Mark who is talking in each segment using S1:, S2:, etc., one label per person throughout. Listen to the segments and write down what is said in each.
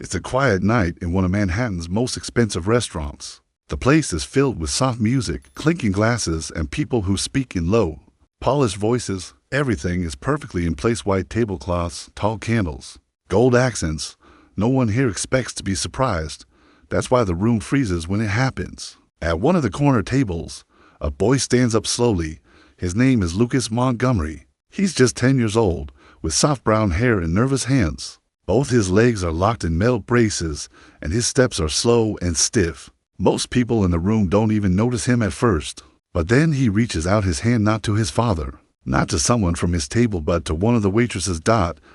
S1: It's a quiet night in one of Manhattan's most expensive restaurants. The place is filled with soft music, clinking glasses, and people who speak in low, polished voices. Everything is perfectly in place: white tablecloths, tall candles, gold accents. No one here expects to be surprised. That's why the room freezes when it happens. At one of the corner tables, a boy stands up slowly. His name is Lucas Montgomery. He's just 10 years old, with soft brown hair and nervous hands. Both his legs are locked in metal braces, and his steps are slow and stiff. Most people in the room don't even notice him at first. But then he reaches out his hand, not to his father, not to someone from his table, but to one of the waitresses.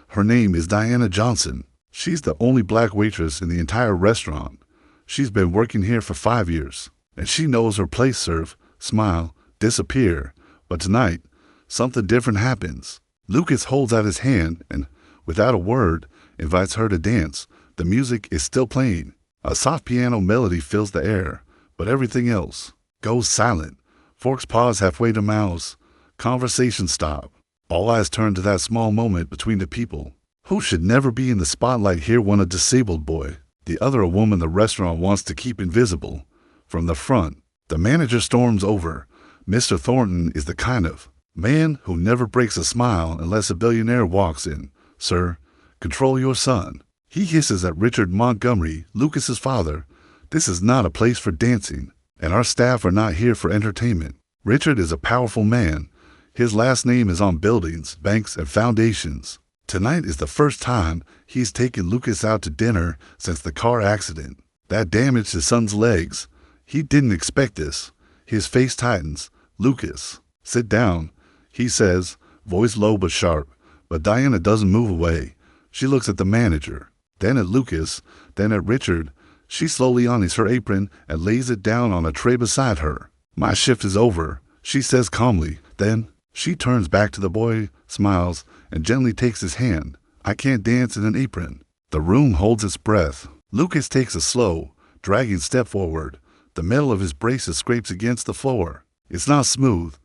S1: Her name is Diana Johnson. She's the only black waitress in the entire restaurant. She's been working here for 5 years, and she knows her place: serve, smile, disappear. But tonight, something different happens. Lucas holds out his hand and, without a word, invites her to dance. The music is still playing. A soft piano melody fills the air, but everything else goes silent. Forks pause halfway to mouths. Conversations stop. All eyes turn to that small moment between the people who should never be in the spotlight here. One a disabled boy, the other a woman the restaurant wants to keep invisible. From the front, the manager storms over. Mr. Thornton is the kind of man who never breaks a smile unless a billionaire walks in. "Sir, control your son." He hisses at Richard Montgomery, Lucas's father. "This is not a place for dancing, and our staff are not here for entertainment." Richard is a powerful man. His last name is on buildings, banks, and foundations. Tonight is the first time he's taken Lucas out to dinner since the car accident that damaged his son's legs. He didn't expect this. His face tightens. "Lucas, sit down," he says, voice low but sharp. But Diana doesn't move away. She looks at the manager, then at Lucas, then at Richard. She slowly unties her apron and lays it down on a tray beside her. "My shift is over," she says calmly. Then she turns back to the boy, smiles, and gently takes his hand. "I can't dance in an apron." The room holds its breath. Lucas takes a slow, dragging step forward. The metal of his braces scrapes against the floor. It's not smooth.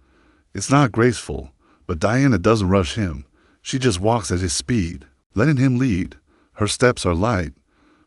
S1: It's not graceful. But Diana doesn't rush him. She just walks at his speed, letting him lead. Her steps are light,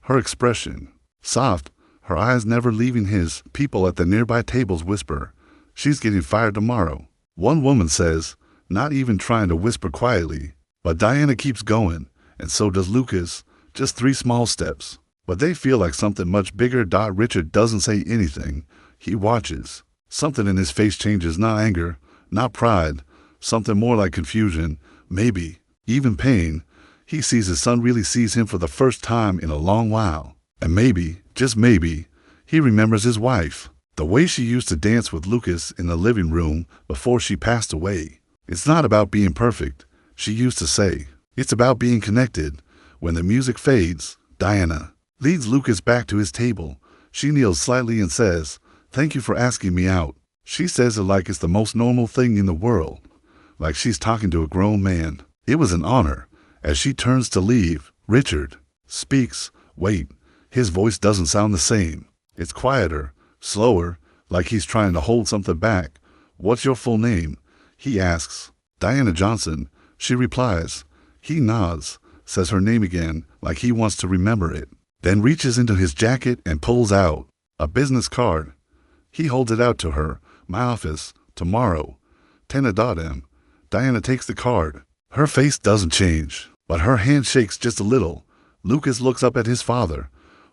S1: her expression soft, her eyes never leaving his. People at the nearby tables whisper, "She's getting fired tomorrow," one woman says, not even trying to whisper quietly. But Diana keeps going, and so does Lucas, just 3 small steps. But they feel like something much bigger. Richard doesn't say anything. He watches. Something in his face changes, not anger, not pride, something more like confusion, maybe even pain. He sees his son, really sees him for the first time in a long while. And maybe, just maybe, he remembers his wife, the way she used to dance with Lucas in the living room before she passed away. "It's not about being perfect," she used to say. "It's about being connected." When the music fades, Diana leads Lucas back to his table. She kneels slightly and says, "Thank you for asking me out." She says it like it's the most normal thing in the world, like she's talking to a grown man. "It was an honor." As she turns to leave, Richard speaks. "Wait." His voice doesn't sound the same. It's quieter, slower, like he's trying to hold something back. "What's your full name?" he asks. "Diana Johnson," she replies. He nods, says her name again, like he wants to remember it, then reaches into his jacket and pulls out a business card. He holds it out to her. "My office, tomorrow, 10 a.m. Diana takes the card. Her face doesn't change, but her hand shakes just a little. Lucas looks up at his father.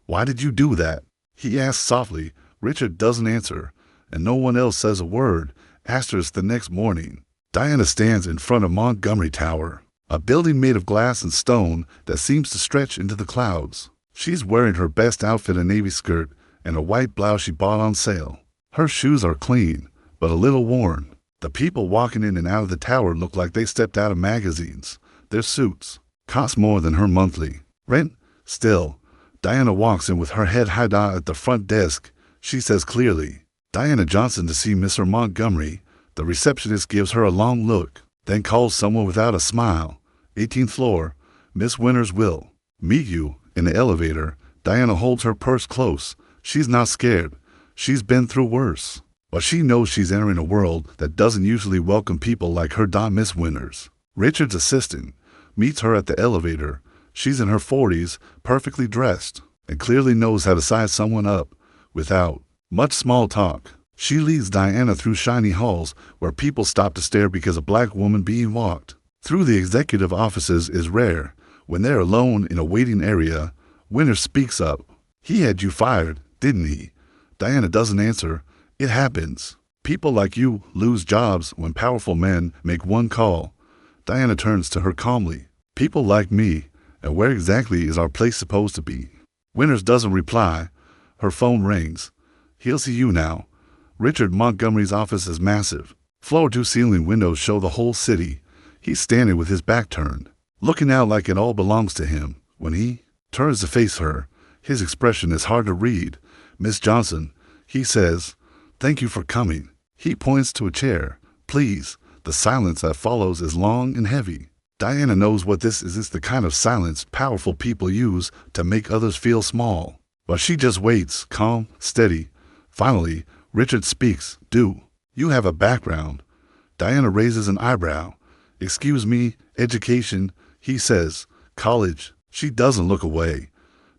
S1: "Why did you do that?" he asks softly. Richard doesn't answer, and no one else says a word. Asterisk the next morning. Diana stands in front of Montgomery Tower, a building made of glass and stone that seems to stretch into the clouds. She's wearing her best outfit, a navy skirt and a white blouse she bought on sale. Her shoes are clean, but a little worn. The people walking in and out of the tower look like they stepped out of magazines. Their suits cost more than her monthly rent. Still, Diana walks in with her head high at the front desk. She says clearly, "Diana Johnson to see Mr. Montgomery." The receptionist gives her a long look, then calls someone without a smile. 18th floor, "Miss Winters will meet you in the elevator." Diana holds her purse close. She's not scared. She's been through worse. But she knows she's entering a world that doesn't usually welcome people like her. Miss Winters, Richard's assistant, meets her at the elevator. She's in her 40s, perfectly dressed, and clearly knows how to size someone up without much small talk. She leads Diana through shiny halls where people stop to stare because a black woman being walked through the executive offices is rare. When they're alone in a waiting area, Winter speaks up. "He had you fired, didn't he?" Diana doesn't answer. "It happens. People like you lose jobs when powerful men make one call." Diana turns to her calmly. "People like me, and where exactly is our place supposed to be?" Winters doesn't reply. Her phone rings. "He'll see you now." Richard Montgomery's office is massive. Floor-to-ceiling windows show the whole city. He's standing with his back turned, looking out like it all belongs to him. When he turns to face her, his expression is hard to read. "Miss Johnson," he says, "thank you for coming." He points to a chair. "Please." The silence that follows is long and heavy. Diana knows what this is. It's the kind of silence powerful people use to make others feel small. But she just waits, calm, steady. Finally, Richard speaks. "Do you have a background?" Diana raises an eyebrow. "Excuse me, education," he says. "College." She doesn't look away.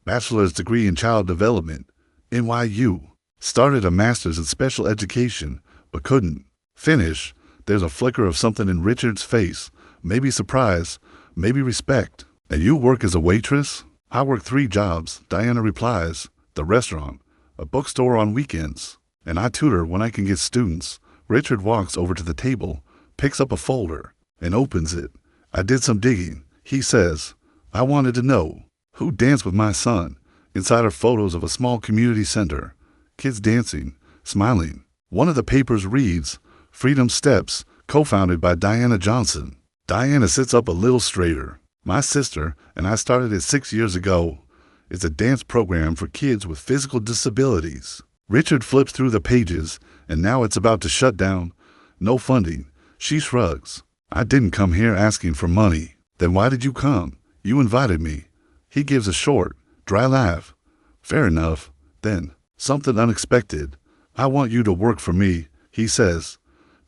S1: "Bachelor's degree in child development. NYU. Started a master's in special education, but couldn't finish." There's a flicker of something in Richard's face. Maybe surprise, maybe respect. "And you work as a waitress?" "I work 3 jobs," Diana replies. "The restaurant, a bookstore on weekends, and I tutor when I can get students." Richard walks over to the table, picks up a folder, and opens it. "I did some digging," he says. "I wanted to know who danced with my son." Inside are photos of a small community center. Kids dancing, smiling. One of the papers reads, "Freedom Steps, co-founded by Diana Johnson." Diana sits up a little straighter. "My sister and I started it 6 years ago. It's a dance program for kids with physical disabilities." Richard flips through the pages, and now it's about to shut down. "No funding." She shrugs. "I didn't come here asking for money." "Then why did you come?" "You invited me." He gives a short, dry laugh. "Fair enough. Then, something unexpected. I want you to work for me," he says.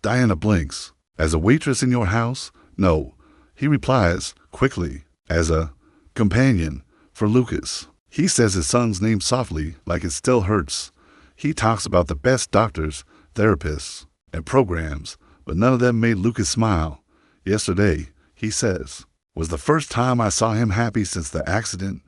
S1: Diana blinks. "As a waitress in your house?" "No," he replies quickly. "As a companion for Lucas." He says his son's name softly, like it still hurts. He talks about the best doctors, therapists, and programs, but none of them made Lucas smile. "Yesterday," he says, "was the first time I saw him happy since the accident."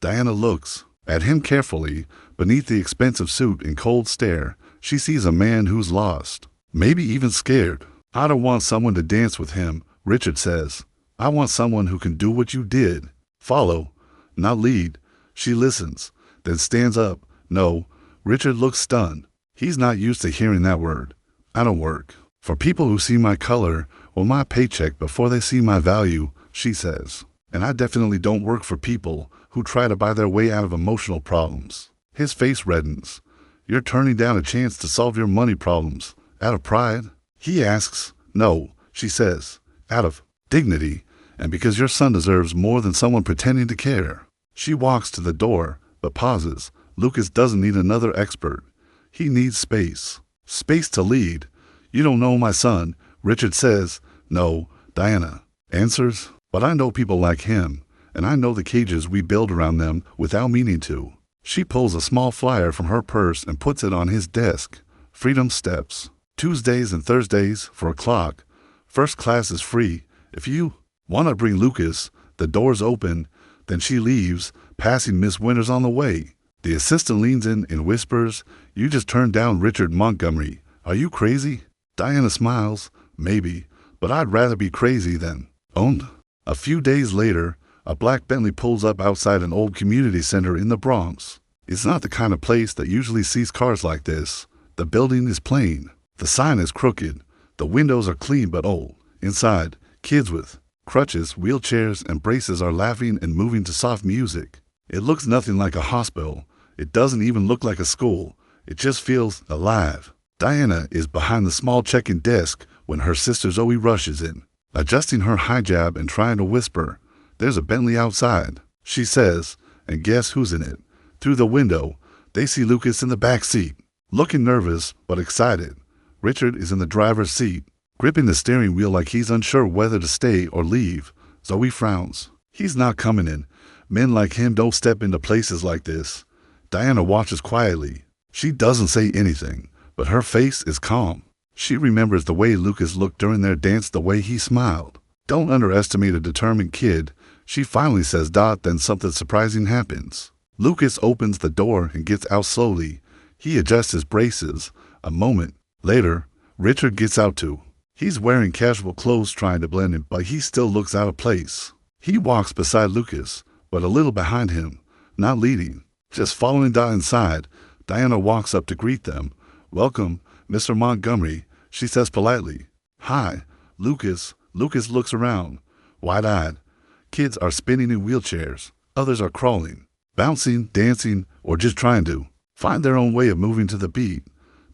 S1: Diana looks at him carefully. Beneath the expensive suit and cold stare, she sees a man who's lost, maybe even scared. "I don't want someone to dance with him," Richard says. "I want someone who can do what you did. Follow, not lead." She listens, then stands up. "No." Richard looks stunned. He's not used to hearing that word. "I don't work for people who see my color or my paycheck before they see my value," she says. "And I definitely don't work for people who try to buy their way out of emotional problems." His face reddens. "You're turning down a chance to solve your money problems out of pride?" He asks. "No," she says, "out of dignity, and because your son deserves more than someone pretending to care." She walks to the door, but pauses. Lucas doesn't need another expert. He needs space. Space to lead. "You don't know my son," Richard says. "No," Diana answers, "but I know people like him, and I know the cages we build around them without meaning to." She pulls a small flyer from her purse and puts it on his desk. "Freedom Steps. Tuesdays and Thursdays for a clock. First class is free. If you want to bring Lucas." The doors open. Then she leaves, passing Miss Winters on the way. The assistant leans in and whispers, "You just turned down Richard Montgomery. Are you crazy?" Diana smiles. "Maybe, but I'd rather be crazy than owned." A few days later, a black Bentley pulls up outside an old community center in the Bronx. It's not the kind of place that usually sees cars like this. The building is plain. The sign is crooked. The windows are clean but old. Inside, kids with crutches, wheelchairs, and braces are laughing and moving to soft music. It looks nothing like a hospital. It doesn't even look like a school. It just feels alive. Diana is behind the small check-in desk when her sister Zoe rushes in, adjusting her hijab and trying to whisper. "There's a Bentley outside," she says, "and guess who's in it?" Through the window, they see Lucas in the back seat, looking nervous but excited. Richard is in the driver's seat, gripping the steering wheel like he's unsure whether to stay or leave. Zoe frowns. "He's not coming in." Men like him don't step into places like this. Diana watches quietly. She doesn't say anything, but her face is calm. She remembers the way Lucas looked during their dance, the way he smiled. Don't underestimate a determined kid, she finally says. Then something surprising happens. Lucas opens the door and gets out slowly. He adjusts his braces. A moment later, Richard gets out too. He's wearing casual clothes trying to blend in, but he still looks out of place. He walks beside Lucas, but a little behind him, not leading, just following inside. Diana walks up to greet them. "Welcome, Mr. Montgomery," she says politely. "Hi, Lucas." Lucas looks around, wide-eyed. Kids are spinning in wheelchairs. Others are crawling, bouncing, dancing, or just trying to find their own way of moving to the beat.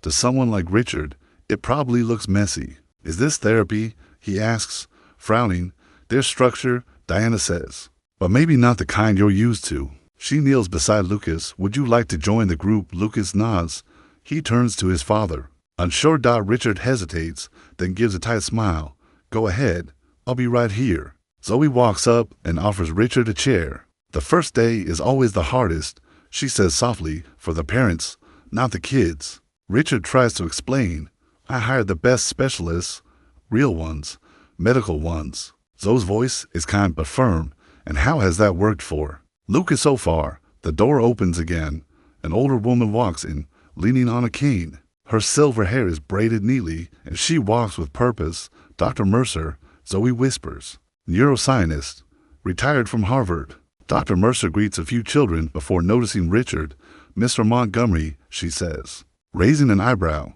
S1: To someone like Richard, it probably looks messy. "Is this therapy?" he asks, frowning. "There's structure," Diana says, "but maybe not the kind you're used to." She kneels beside Lucas. "Would you like to join the group?" Lucas nods. He turns to his father. Unsure. Richard hesitates, then gives a tight smile. "Go ahead. I'll be right here." Zoe walks up and offers Richard a chair. "The first day is always the hardest," she says softly, "for the parents, not the kids." Richard tries to explain. "I hired the best specialists, real ones, medical ones." Zoe's voice is kind but firm. "And how has that worked for Lucas so far?" The door opens again. An older woman walks in, leaning on a cane. Her silver hair is braided neatly, and she walks with purpose. "Dr. Mercer," Zoe whispers. "Neuroscientist, retired from Harvard." Dr. Mercer greets a few children before noticing Richard. "Mr. Montgomery," she says, raising an eyebrow.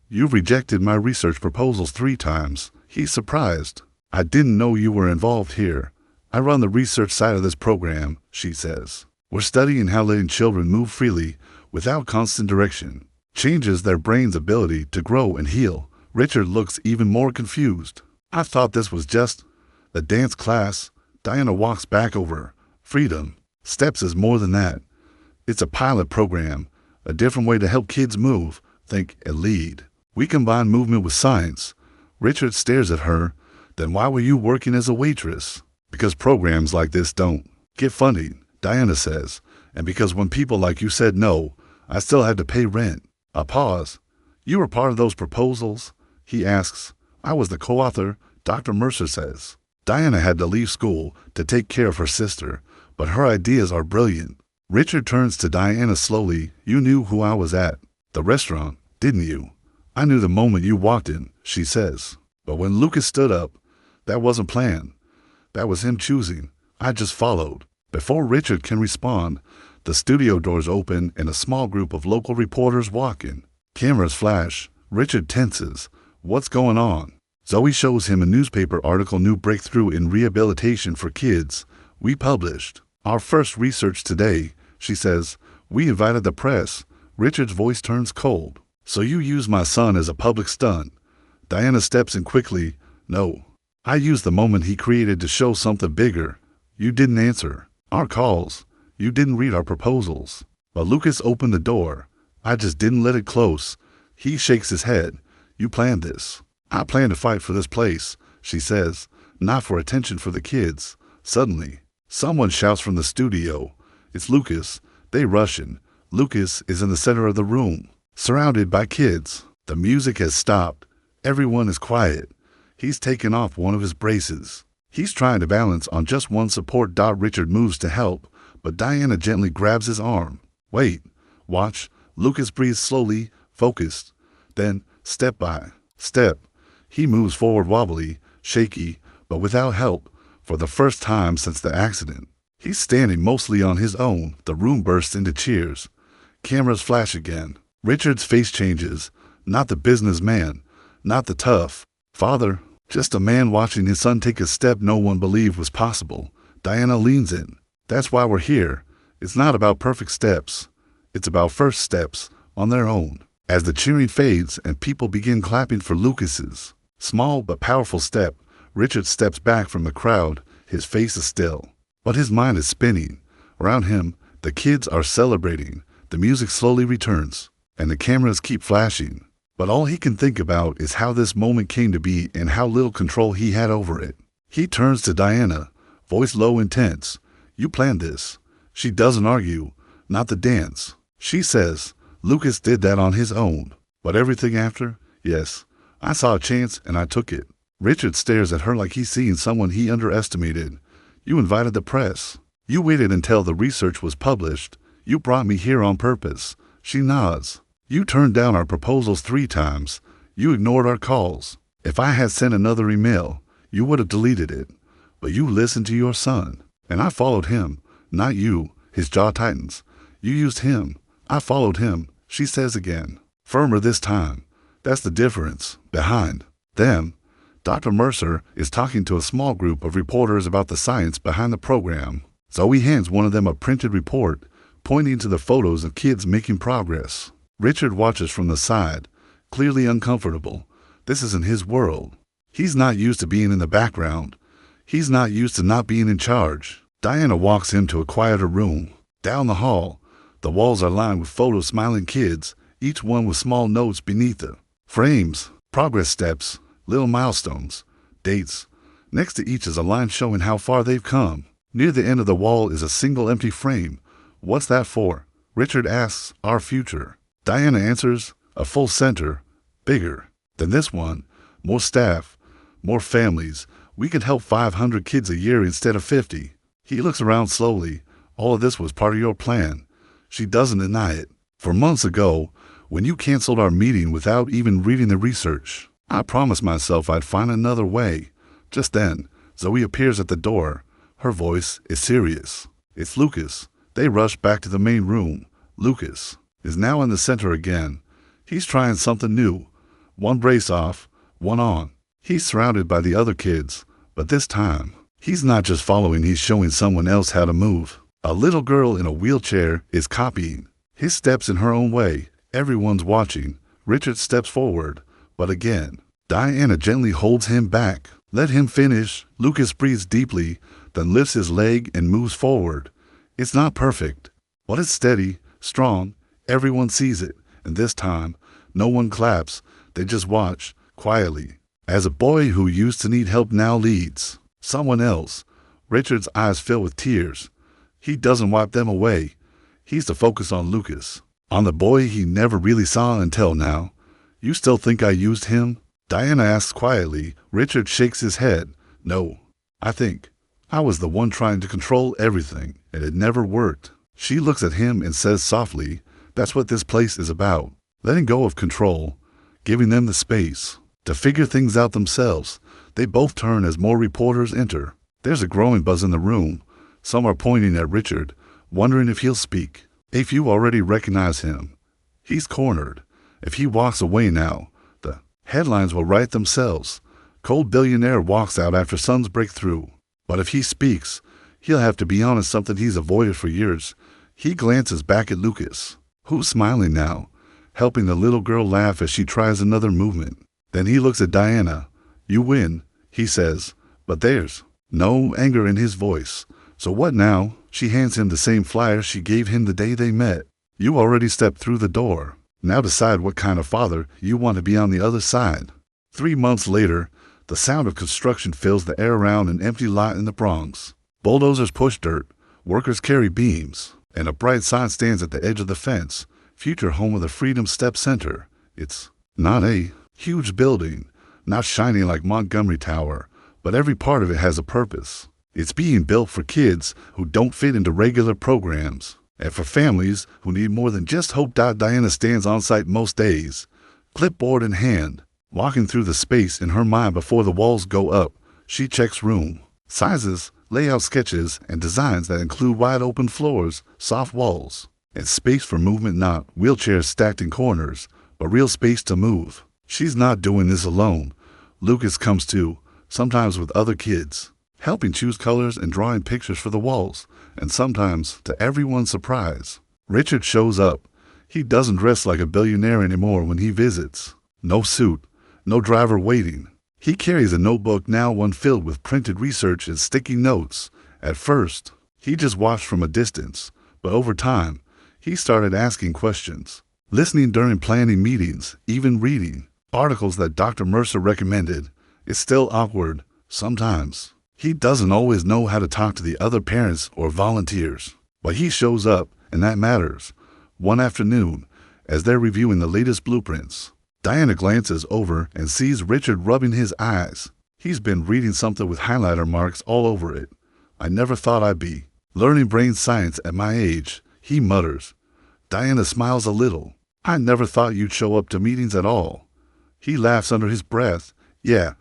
S1: "You've rejected my research proposals 3 times. He's surprised. "I didn't know you were involved here. I run the research side of this program," she says. "We're studying how letting children move freely, without constant direction, changes their brain's ability to grow and heal." Richard looks even more confused. "I thought this was just the dance class." Diana walks back over. "Freedom. Steps is more than that. It's a pilot program, a different way to help kids move, think, and lead. We combine movement with science." Richard stares at her. "Then why were you working as a waitress?" "Because programs like this don't get funding," Diana says. "And because when people like you said no, I still had to pay rent." A pause. "You were part of those proposals?" he asks. "I was the co-author," Dr. Mercer says. "Diana had to leave school to take care of her sister, but her ideas are brilliant." Richard turns to Diana slowly. "You knew who I was at the restaurant, didn't you?" "I knew the moment you walked in," she says. "But when Lucas stood up, that wasn't planned. That was him choosing. I just followed." Before Richard can respond, the studio doors open and a small group of local reporters walk in. Cameras flash. Richard tenses. "What's going on?" Zoe shows him a newspaper article. "New breakthrough in rehabilitation for kids. We published our first research today," she says. "We invited the press." Richard's voice turns cold. "So you used my son as a public stunt?" Diana steps in quickly. "No. I used the moment he created to show something bigger. You didn't answer our calls. You didn't read our proposals. But Lucas opened the door. I just didn't let it close." He shakes his head. "You planned this." "I plan to fight for this place," she says, "not for attention for the kids." Suddenly, someone shouts from the studio. It's Lucas. They rush in. Lucas is in the center of the room, surrounded by kids. The music has stopped. Everyone is quiet. He's taken off one of his braces. He's trying to balance on just one support. Richard moves to help, but Diana gently grabs his arm. "Wait. Watch." Lucas breathes slowly, focused. Then, step by step, he moves forward wobbly, shaky, but without help, for the first time since the accident. He's standing mostly on his own. The room bursts into cheers. Cameras flash again. Richard's face changes. Not the businessman, not the tough father, just a man watching his son take a step no one believed was possible. Diana leans in. "That's why we're here. It's not about perfect steps. It's about first steps on their own." As the cheering fades and people begin clapping for Lucas's small but powerful step, Richard steps back from the crowd. His face is still, but his mind is spinning. Around him, the kids are celebrating. The music slowly returns, and the cameras keep flashing. But all he can think about is how this moment came to be and how little control he had over it. He turns to Diana, voice low and tense. You planned this. She doesn't argue. Not the dance. She says, Lucas did that on his own. But everything after? Yes. I saw a chance and I took it. Richard stares at her like he's seeing someone he underestimated. You invited the press. You waited until the research was published. You brought me here on purpose. She nods. You turned down our proposals 3 times. You ignored our calls. If I had sent another email, you would have deleted it. But you listened to your son. And I followed him. Not you. His jaw tightens. You used him. I followed him, she says again. Firmer this time. That's the difference. Behind them, Dr. Mercer is talking to a small group of reporters about the science behind the program. Zoe hands one of them a printed report, pointing to the photos of kids making progress. Richard watches from the side, clearly uncomfortable. This isn't his world. He's not used to being in the background. He's not used to not being in charge. Diana walks into a quieter room. Down the hall, the walls are lined with photos of smiling kids, each one with small notes beneath it. Frames, progress steps, little milestones, dates. Next to each is a line showing how far they've come. Near the end of the wall is a single empty frame. What's that for? Richard asks. Our future. Diana answers. A full center. Bigger than this one. More staff. More families. We can help 500 kids a year instead of 50. He looks around slowly. All of this was part of your plan. She doesn't deny it. For months ago, when you canceled our meeting without even reading the research, I promised myself I'd find another way. Just then, Zoe appears at the door. Her voice is serious. It's Lucas. They rush back to the main room. Lucas is now in the center again. He's trying something new. One brace off, one on. He's surrounded by the other kids, but this time, he's not just following, he's showing someone else how to move. A little girl in a wheelchair is copying his steps in her own way. Everyone's watching. Richard steps forward, but again, Diana gently holds him back. Let him finish. Lucas breathes deeply, then lifts his leg and moves forward. It's not perfect, but it's steady, strong. Everyone sees it, and this time, no one claps. They just watch, quietly, as a boy who used to need help now leads someone else. Richard's eyes fill with tears. He doesn't wipe them away. He's to focus on Lucas, on the boy he never really saw until now. You still think I used him? Diana asks quietly. Richard shakes his head. No, I think I was the one trying to control everything, and it never worked. She looks at him and says softly, that's what this place is about. Letting go of control, giving them the space to figure things out themselves. They both turn as more reporters enter. There's a growing buzz in the room. Some are pointing at Richard, wondering if he'll speak. A few already recognize him. He's cornered. If he walks away now, the headlines will write themselves. Cold billionaire walks out after son's breakthrough. But if he speaks, he'll have to be honest, something he's avoided for years. He glances back at Lucas, who's smiling now, helping the little girl laugh as she tries another movement. Then he looks at Diana. You win, he says, but there's no anger in his voice. So what now? She hands him the same flyer she gave him the day they met. You already stepped through the door. Now decide what kind of father you want to be on the other side. 3 months later, the sound of construction fills the air around an empty lot in the Bronx. Bulldozers push dirt, workers carry beams, and a bright sign stands at the edge of the fence. Future home of the Freedom Step Center. It's not a huge building, not shining like Montgomery Tower, but every part of it has a purpose. It's being built for kids who don't fit into regular programs, and for families who need more than just hope. Diana stands on site most days, clipboard in hand, walking through the space in her mind before the walls go up. She checks room sizes, layout sketches, and designs that include wide open floors, soft walls, and space for movement, not wheelchairs stacked in corners, but real space to move. She's not doing this alone. Lucas comes too, sometimes with other kids, helping choose colors and drawing pictures for the walls, and sometimes, to everyone's surprise, Richard shows up. He doesn't dress like a billionaire anymore when he visits. No suit, no driver waiting. He carries a notebook, now one filled with printed research and sticky notes. At first, he just watched from a distance, but over time, he started asking questions, listening during planning meetings, even reading articles that Dr. Mercer recommended. It's still awkward, sometimes. He doesn't always know how to talk to the other parents or volunteers, but he shows up, and that matters. One afternoon, as they're reviewing the latest blueprints, Diana glances over and sees Richard rubbing his eyes. He's been reading something with highlighter marks all over it. I never thought I'd be learning brain science at my age, he mutters. Diana smiles a little. I never thought you'd show up to meetings at all. He laughs under his breath. Yeah,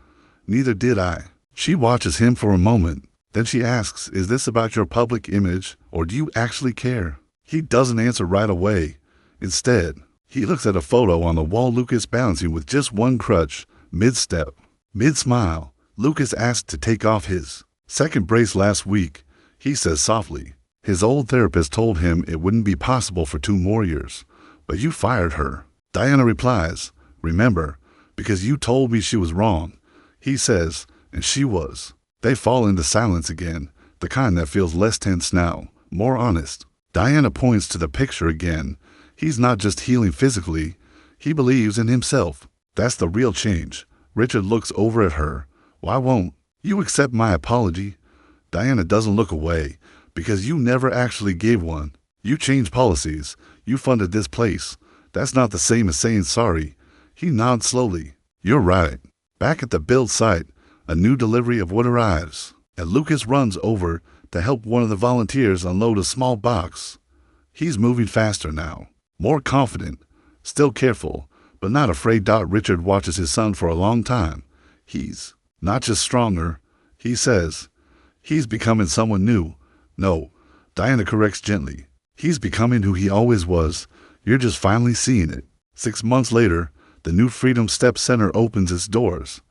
S1: neither did I. She watches him for a moment. Then she asks, is this about your public image, or do you actually care? He doesn't answer right away. Instead, he looks at a photo on the wall, Lucas balancing with just one crutch, mid-step. Mid-smile, Lucas asked to take off his second brace last week. He says softly, his old therapist told him it wouldn't be possible for 2 more years. But you fired her. Diana replies, remember, because you told me she was wrong. He says, and she was. They fall into silence again, the kind that feels less tense now, more honest. Diana points to the picture again. He's not just healing physically, he believes in himself. That's the real change. Richard looks over at her. Why won't you accept my apology? Diana doesn't look away, because you never actually gave one. You changed policies. You funded this place. That's not the same as saying sorry. He nods slowly. You're right. Back at the build site, a new delivery of wood arrives, and Lucas runs over to help one of the volunteers unload a small box. He's moving faster now, more confident, still careful, but not afraid. Richard watches his son for a long time. He's not just stronger, he says. He's becoming someone new. No, Diana corrects gently. He's becoming who he always was. You're just finally seeing it. 6 months later, the new Freedom Step Center opens its doors.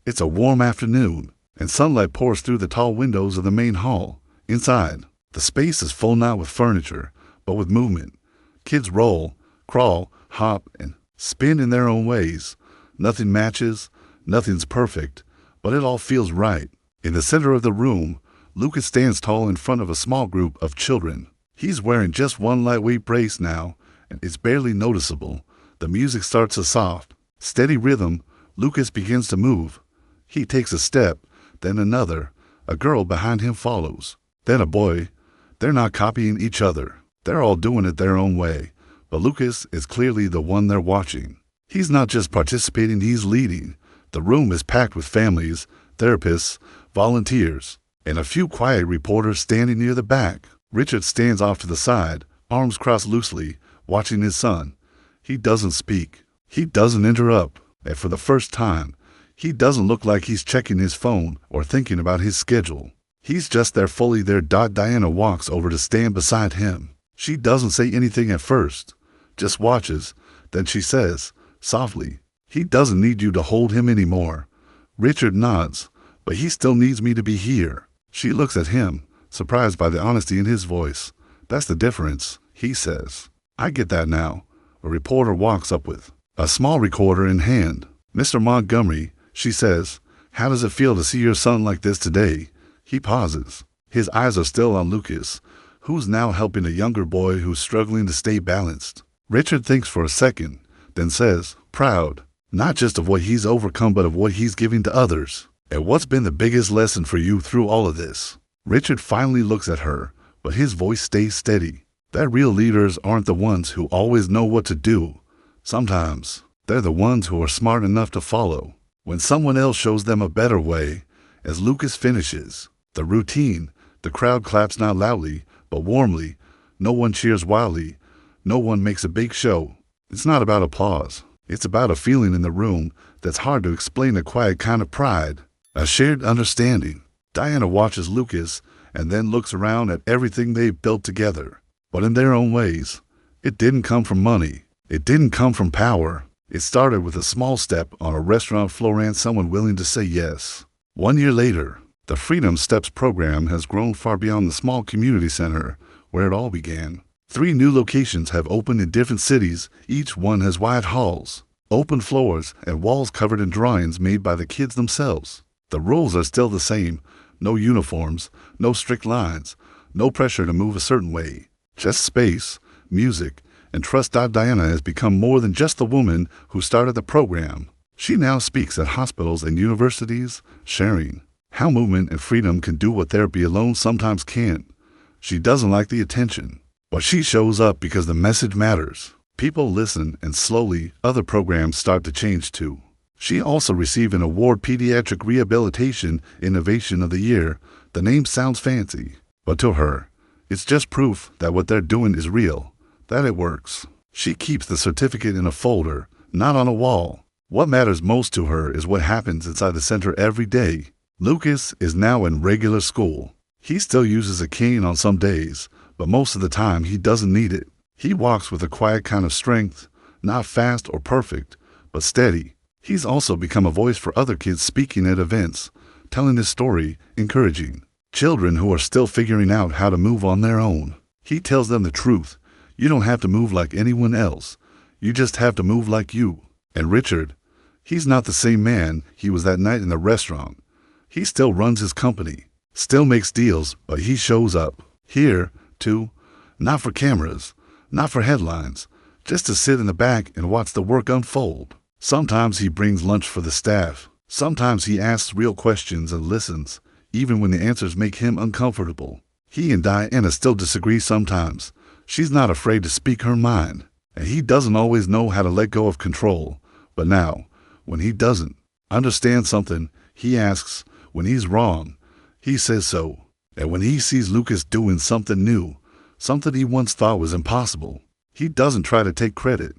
S1: It's a warm afternoon, and sunlight pours through the tall windows of the main hall. Inside, the space is full not with furniture, but with movement. Kids roll, crawl, hop, and spin in their own ways. Nothing matches, nothing's perfect, but it all feels right. In the center of the room, Lucas stands tall in front of a small group of children. He's wearing just one lightweight brace now, and it's barely noticeable. The music starts a soft, steady rhythm. Lucas begins to move. He takes a step, then another. A girl behind him follows. Then a boy. They're not copying each other. They're all doing it their own way. But Lucas is clearly the one they're watching. He's not just participating, he's leading. The room is packed with families, therapists, volunteers, and a few quiet reporters standing near the back. Richard stands off to the side, arms crossed loosely, watching his son. He doesn't speak. He doesn't interrupt. And for the first time, he doesn't look like he's checking his phone or thinking about his schedule. He's just there, fully there. Diana walks over to stand beside him. She doesn't say anything at first, just watches. Then she says, softly, he doesn't need you to hold him anymore. Richard nods, but he still needs me to be here. She looks at him, surprised by the honesty in his voice. That's the difference, he says. I get that now. A reporter walks up with a small recorder in hand. Mr. Montgomery, she says, how does it feel to see your son like this today? He pauses. His eyes are still on Lucas, who's now helping a younger boy who's struggling to stay balanced. Richard thinks for a second, then says, proud, not just of what he's overcome, but of what he's giving to others. And what's been the biggest lesson for you through all of this? Richard finally looks at her, but his voice stays steady. That real leaders aren't the ones who always know what to do. Sometimes, they're the ones who are smart enough to follow when someone else shows them a better way. As Lucas finishes the routine, the crowd claps not loudly, but warmly. No one cheers wildly. No one makes a big show. It's not about applause. It's about a feeling in the room that's hard to explain, a quiet kind of pride, a shared understanding. Diana watches Lucas and then looks around at everything they've built together. But in their own ways, it didn't come from money. It didn't come from power. It started with a small step on a restaurant floor and someone willing to say yes. 1 year later, the Freedom Steps program has grown far beyond the small community center where it all began. 3 new locations have opened in different cities. Each one has wide halls, open floors, and walls covered in drawings made by the kids themselves. The rules are still the same. No uniforms, no strict lines, no pressure to move a certain way. Just space, music, and trust. Diana has become more than just the woman who started the program. She now speaks at hospitals and universities, sharing how movement and freedom can do what therapy alone sometimes can't. She doesn't like the attention, but she shows up because the message matters. People listen, and slowly, other programs start to change too. She also received an award, Pediatric Rehabilitation Innovation of the Year. The name sounds fancy, but to her, it's just proof that what they're doing is real, that it works. She keeps the certificate in a folder, not on a wall. What matters most to her is what happens inside the center every day. Lucas is now in regular school. He still uses a cane on some days, but most of the time he doesn't need it. He walks with a quiet kind of strength, not fast or perfect, but steady. He's also become a voice for other kids, speaking at events, telling his story, encouraging children who are still figuring out how to move on their own. He tells them the truth. You don't have to move like anyone else. You just have to move like you. And Richard, he's not the same man he was that night in the restaurant. He still runs his company, still makes deals, but he shows up here, too, not for cameras, not for headlines, just to sit in the back and watch the work unfold. Sometimes he brings lunch for the staff. Sometimes he asks real questions and listens, even when the answers make him uncomfortable. He and Diana still disagree sometimes. She's not afraid to speak her mind, and he doesn't always know how to let go of control. But now, when he doesn't understand something, he asks. When he's wrong, he says so. And when he sees Lucas doing something new, something he once thought was impossible, he doesn't try to take credit.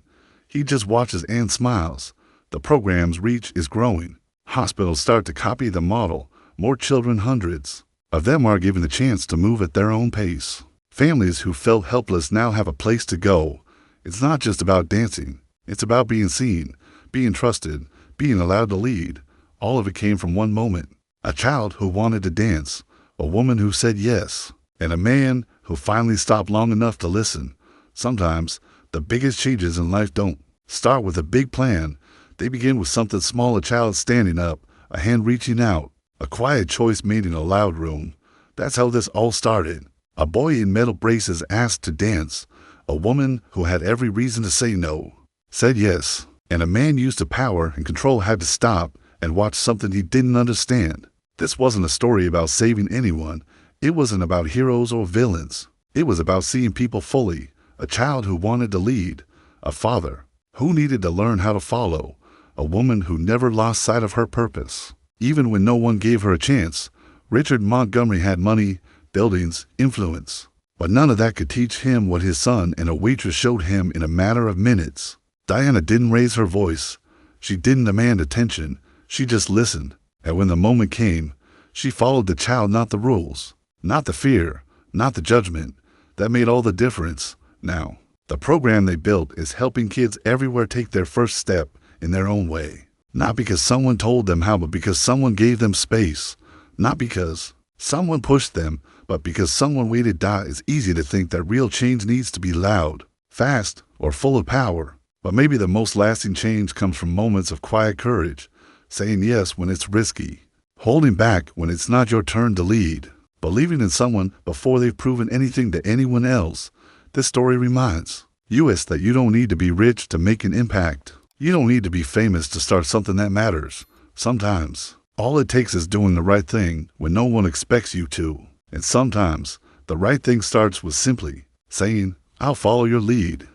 S1: He just watches and smiles. The program's reach is growing. Hospitals start to copy the model. More children, hundreds of them, are given the chance to move at their own pace. Families who felt helpless now have a place to go. It's not just about dancing. It's about being seen, being trusted, being allowed to lead. All of it came from one moment. A child who wanted to dance, a woman who said yes, and a man who finally stopped long enough to listen. Sometimes the biggest changes in life don't start with a big plan. They begin with something small, a child standing up, a hand reaching out, a quiet choice made in a loud room. That's how this all started. A boy in metal braces asked to dance. A woman who had every reason to say no said yes. And a man used to power and control had to stop and watch something he didn't understand. This wasn't a story about saving anyone. It wasn't about heroes or villains. It was about seeing people fully. A child who wanted to lead. A father who needed to learn how to follow. A woman who never lost sight of her purpose, even when no one gave her a chance. Richard Montgomery had money, buildings, influence, but none of that could teach him what his son and a waitress showed him in a matter of minutes. Diana didn't raise her voice. She didn't demand attention. She just listened. And when the moment came, she followed the child, not the rules, not the fear, not the judgment. That made all the difference. Now, the program they built is helping kids everywhere take their first step in their own way. Not because someone told them how, but because someone gave them space. Not because someone pushed them, but because someone waited. It's easy to think that real change needs to be loud, fast, or full of power. But maybe the most lasting change comes from moments of quiet courage, saying yes when it's risky, holding back when it's not your turn to lead, believing in someone before they've proven anything to anyone else. This story reminds us that you don't need to be rich to make an impact. You don't need to be famous to start something that matters. Sometimes, all it takes is doing the right thing when no one expects you to. And sometimes, the right thing starts with simply saying, I'll follow your lead.